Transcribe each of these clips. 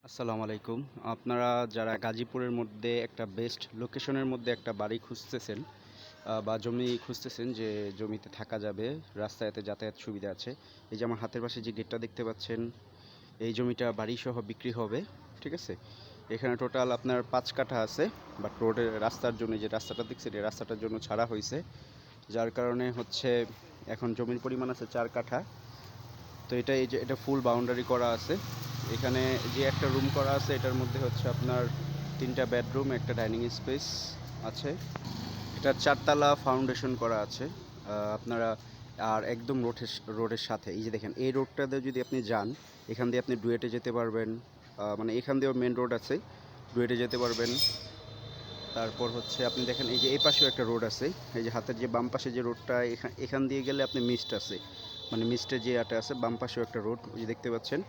আসসালামু আলাইকুম। আপনারা যারা গাজীপুরের মধ্যে একটা বেস্ট লোকেশনের মধ্যে একটা বাড়ি খুঁজতেছেন বা জমি খুঁজতেছেন যে জমিতে থাকা যাবে, রাস্তাতে যাতায়াত সুবিধা আছে। এই যে আমার হাতের পাশে যে গেটটা দেখতে পাচ্ছেন, এই জমিটা বাড়িসহ বিক্রি হবে। ঠিক আছে? এখানে টোটাল আপনার ৫ কাঠা আছে, বাট রোডের রাস্তার জন্য যে রাস্তাটা দেখছেন এই রাস্তাটার জন্য ছাড়া হয়েছে। যার কারণে হচ্ছে এখন জমির পরিমাণ আছে ৪ কাঠা। তো এটা এই যে এটা ফুল বাউন্ডারি করা আছে। এখানে যে একটা রুম করা আছে এটার মধ্যে হচ্ছে আপনার ৩টা বেডরুম, একটা ডাইনিং স্পেস আছে। এটা ৪ তলা ফাউন্ডেশন করা আছে। আপনারা আর একদম রোডের সাথে এই যে দেখেন এই রোডটাতে যদি আপনি যান, এখান দিয়ে আপনি ডুয়েটে যেতে পারবেন। মানে এখান দিয়েও মেন রোড আছে, ডুয়েটে যেতে পারবেন। তারপর হচ্ছে আপনি দেখেন এই যে এই পাশেও একটা রোড আছে। এই যে হাতের যে বাম পাশে যে রোডটা, এখান দিয়ে গেলে আপনি মিস্ট আছে, মানে মিস্টের যে আটা আছে, বাম পাশেও একটা রোড ওই যে দেখতে পাচ্ছেন।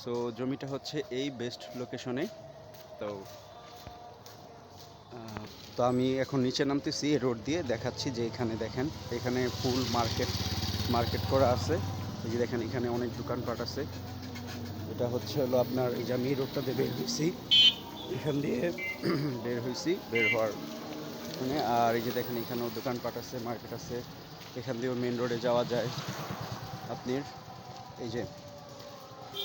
সো জমিটা হচ্ছে এই বেস্ট লোকেশনে। তো তো আমি এখন নিচে নামতেছি এই রোড দিয়ে, দেখাচ্ছি যে এখানে দেখেন এখানে ফুল মার্কেট করা আছে। এই যে দেখেন এখানে অনেক দোকানপাট আছে। এটা হচ্ছে হলো আপনার এই যে আমি এই রোডটাতে বের হয়েছি, এখান দিয়ে বের হওয়ার মানে। আর এই যে দেখেন এখানেও দোকানপাট আছে, মার্কেট আছে। এখান দিয়েও মেন রোডে যাওয়া যায় আপনার। এই যে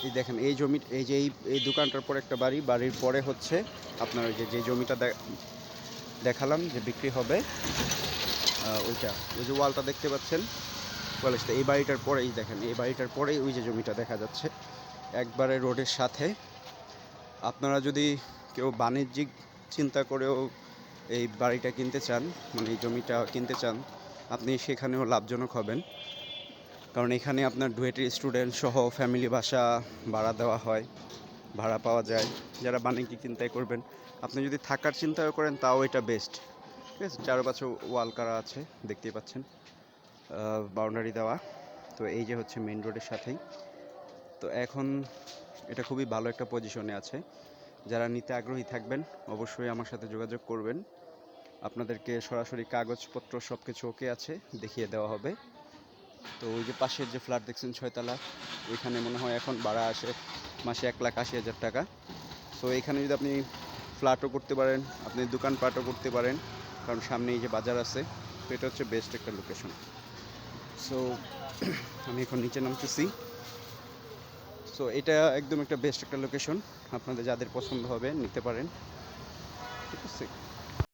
এই দেখেন এই জমি, এই যে এই দোকানটার পর একটা বাড়ির পরে হচ্ছে আপনার ওই যে জমিটা দেখালাম যে বিক্রি হবে, ওইটা ওই যে ওয়ালটা দেখতে পাচ্ছেন, কলেজটা এই বাড়িটার পরেই দেখেন, এই বাড়িটার পরেই ওই যে জমিটা দেখা যাচ্ছে একবারে রোডের সাথে। আপনারা যদি কেউ বাণিজ্যিক চিন্তা করেও এই বাড়িটা কিনতে চান, মানে এই জমিটা কিনতে চান, আপনি সেখানেও লাভজনক হবেন। কারণ এখানে আপনার ডুয়েটের স্টুডেন্ট সহ ফ্যামিলি বাসা ভাড়া দেওয়া হয়, ভাড়া পাওয়া যায়। যারা বাণিজ্যিক চিন্তায় করবেন, আপনি যদি থাকার চিন্তাও করেন তাও এটা বেস্ট। ঠিক আছে? চারপাশে ওয়াল করা আছে, দেখতেই পাচ্ছেন, বাউন্ডারি দেওয়া। তো এই যে হচ্ছে মেইন রোডের সাথেই। তো এখন এটা খুবই ভালো একটা পজিশনে আছে। যারা নিতে আগ্রহী থাকবেন অবশ্যই আমার সাথে যোগাযোগ করবেন। আপনাদেরকে সরাসরি কাগজপত্র সব কিছু ওকে আছে, দেখিয়ে দেওয়া হবে। তো ওই যে পাশের যে ফ্ল্যাট দেখছেন ৬ তলা, ওইখানে মনে হয় এখন ভাড়া আসে মাসে ১,৮০,০০০ টাকা। সো এখানে যদি আপনি ফ্ল্যাটও করতে পারেন, আপনি দোকানপাটও করতে পারেন, কারণ সামনে এই যে বাজার আছে। তো এটা হচ্ছে বেস্ট একটা লোকেশন। সো আমি এখন নিচে নামতেছি। সো এটা একদম একটা বেস্ট একটা লোকেশন, আপনাদের যাদের পছন্দ হবে নিতে পারেন। ঠিক আছে?